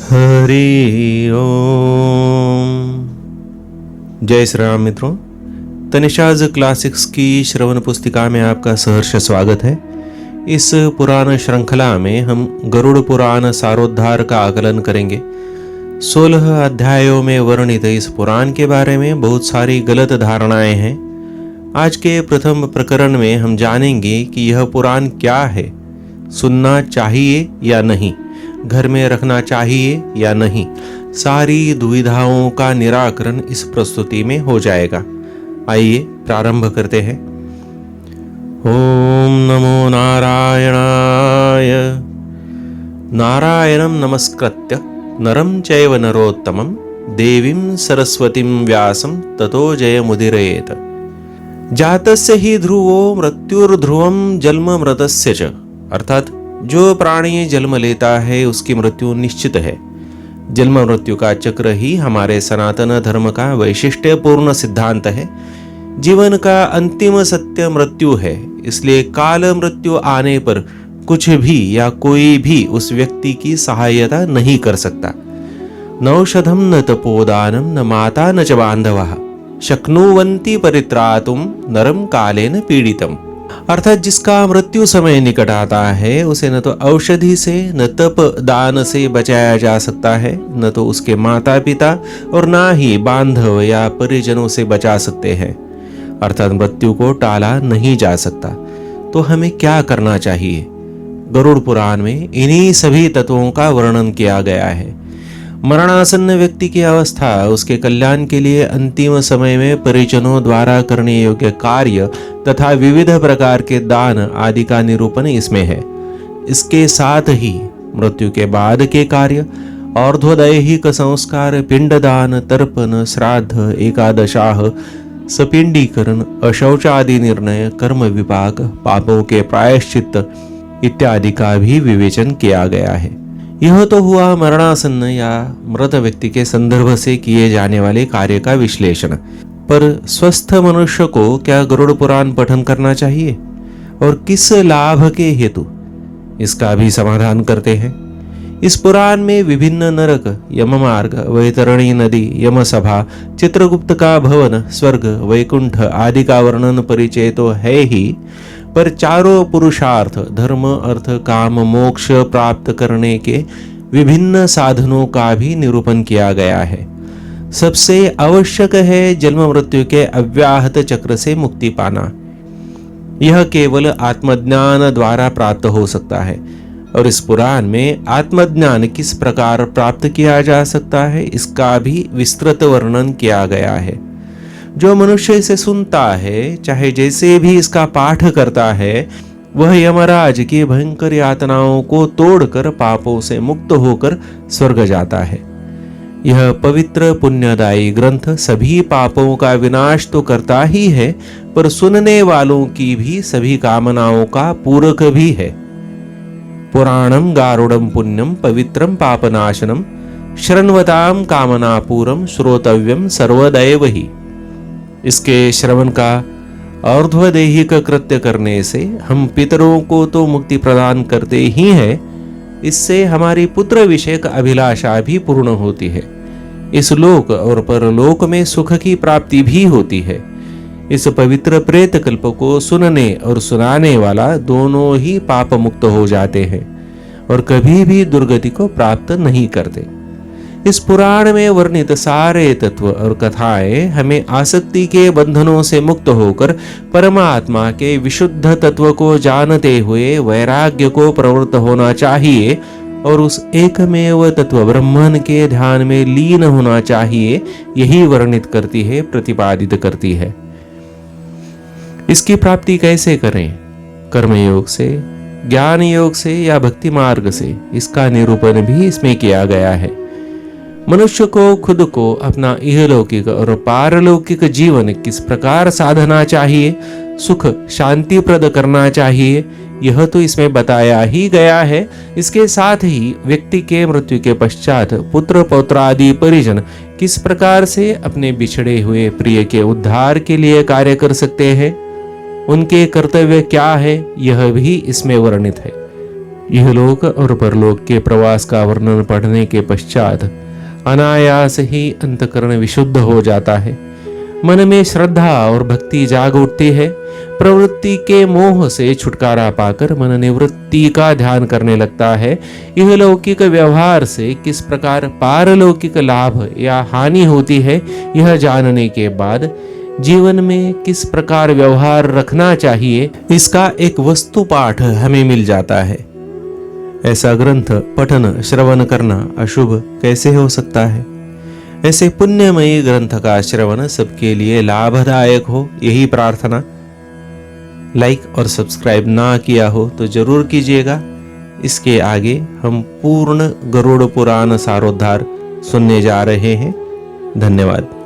हरि ओम। जय श्री राम मित्रों, तनिषाज क्लासिक्स की श्रवण पुस्तिका में आपका सहर्ष स्वागत है। इस पुराण श्रृंखला में हम गरुड़ पुराण सारोद्धार का आकलन करेंगे। 16 अध्यायों में वर्णित इस पुराण के बारे में बहुत सारी गलत धारणाएं हैं। आज के प्रथम प्रकरण में हम जानेंगे कि यह पुराण क्या है, सुनना चाहिए या नहीं, घर में रखना चाहिए या नहीं। सारी दुविधाओं का निराकरण इस प्रस्तुति में हो जाएगा। आइए प्रारंभ करते हैं। ओम नमो नारायणाय। नारायणं नमस्कृत्य नरं चैव नरोत्तमं देवीं सरस्वतीं व्यासं ततो जयमुदीरयेत्। जातस्य हि ध्रुवो मृत्युर्ध्रुवं जन्ममृतस्य च। अर्थात जो प्राणी जन्म लेता है उसकी मृत्यु निश्चित है। जन्म मृत्यु का चक्र ही हमारे सनातन धर्म का वैशिष्ट्यपूर्ण सिद्धांत है। जीवन का अंतिम सत्य मृत्यु है, इसलिए काल मृत्यु आने पर कुछ भी या कोई भी उस व्यक्ति की सहायता नहीं कर सकता। नौषधम न तपोदानम न माता न च बांधवः शक्नुवन्ति परित्रातुं नरम कालेन पीड़ितम्। अर्थात जिसका मृत्यु समय निकट आता है उसे न तो औषधि से न तप दान से बचाया जा सकता है, न तो उसके माता पिता और ना ही बांधव या परिजनों से बचा सकते हैं। अर्थात मृत्यु को टाला नहीं जा सकता। तो हमें क्या करना चाहिए? गरुड़ पुराण में इन्हीं सभी तत्वों का वर्णन किया गया है। मरणासन्न व्यक्ति की अवस्था, उसके कल्याण के लिए अंतिम समय में परिजनों द्वारा करने योग्य कार्य तथा विविध प्रकार के दान आदि का निरूपण इसमें है। इसके साथ ही मृत्यु के बाद के कार्य, और्ध्वदैहिक संस्कार, पिंडदान, तर्पण, श्राद्ध, एकादशाह, सपिंडीकरण, अशौच आदि निर्णय, कर्म विपाक, पापों के प्रायश्चित इत्यादि का भी विवेचन किया गया है। यह तो हुआ मरणासन्न या मृत व्यक्ति के संदर्भ से किए जाने वाले कार्य का विश्लेषण। पर स्वस्थ मनुष्य को क्या गरुड़ पुराण पठन करना चाहिए और किस लाभ के हेतु, इसका भी समाधान करते हैं। इस पुराण में विभिन्न नरक, यम मार्ग, वैतरणी नदी, यम सभा, चित्रगुप्त का भवन, स्वर्ग, वैकुंठ आदि का वर्णन परिचय तो है ही, पर चारों पुरुषार्थ धर्म, अर्थ, काम, मोक्ष प्राप्त करने के विभिन्न साधनों का भी निरूपण किया गया है। सबसे आवश्यक है जन्म मृत्यु के अव्याहत चक्र से मुक्ति पाना। यह केवल आत्मज्ञान द्वारा प्राप्त हो सकता है। और इस पुराण में आत्मज्ञान किस प्रकार प्राप्त किया जा सकता है इसका भी विस्तृत वर्णन किया गया है। जो मनुष्य इसे सुनता है, चाहे जैसे भी इसका पाठ करता है, वह यमराज की भयंकर यातनाओं को तोड़कर पापों से मुक्त होकर स्वर्ग जाता है। यह पवित्र पुण्यदायी ग्रंथ सभी पापों का विनाश तो करता ही है, पर सुनने वालों की भी सभी कामनाओं का पूरक भी है। पुराणम गारुड़म पुण्यम पवित्रम पापनाशनम शृण्वताम कामनापूरम श्रोतव्यम सर्वदैव ही। इसके श्रवण का और्ध्वदैहिक कृत्य करने से हम पितरों को तो मुक्ति प्रदान करते ही हैं, इससे हमारी पुत्र विषयक अभिलाषा भी पूर्ण होती है। इस लोक और परलोक में सुख की प्राप्ति भी होती है। इस पवित्र प्रेत कल्प को सुनने और सुनाने वाला दोनों ही पाप मुक्त हो जाते हैं और कभी भी दुर्गति को प्राप्त नहीं करते। इस पुराण में वर्णित सारे तत्व और कथाएं हमें आसक्ति के बंधनों से मुक्त होकर परमात्मा के विशुद्ध तत्व को जानते हुए वैराग्य को प्रवृत्त होना चाहिए और उस एकमेव तत्व ब्रह्मन के ध्यान में लीन होना चाहिए, यही वर्णित करती है, प्रतिपादित करती है। इसकी प्राप्ति कैसे करें? कर्मयोग से, ज्ञान योग से या भक्ति मार्ग से, इसका निरूपण भी इसमें किया गया है। मनुष्य को खुद को अपना इहलौकिक और पारलौकिक जीवन किस प्रकार साधना चाहिए, सुख शांतिप्रद करना चाहिए, यह तो इसमें बताया ही गया है। इसके साथ ही व्यक्ति के मृत्यु के पश्चात पुत्र पौत्र आदि परिजन किस प्रकार से अपने बिछड़े हुए प्रिय के उद्धार के लिए कार्य कर सकते हैं, उनके कर्तव्य क्या है, यह भी इसमें वर्णित है। इहलोक और परलोक के प्रवास का वर्णन पढ़ने के पश्चात अनायास ही अंतकरण विशुद्ध हो जाता है। मन में श्रद्धा और भक्ति जाग उठती है। प्रवृत्ति के मोह से छुटकारा पाकर मन निवृत्ति का ध्यान करने लगता है। यह लौकिक व्यवहार से किस प्रकार पारलौकिक लाभ या हानि होती है, यह जानने के बाद जीवन में किस प्रकार व्यवहार रखना चाहिए, इसका एक वस्तु पाठ हमें मिल जाता है। ऐसा ग्रंथ पठन श्रवण करना अशुभ कैसे हो सकता है। ऐसे पुण्यमयी ग्रंथ का श्रवण सबके लिए लाभदायक हो, यही प्रार्थना। लाइक और सब्सक्राइब ना किया हो तो जरूर कीजिएगा। इसके आगे हम पूर्ण गरुड़ पुराण सारोद्धार सुनने जा रहे हैं। धन्यवाद।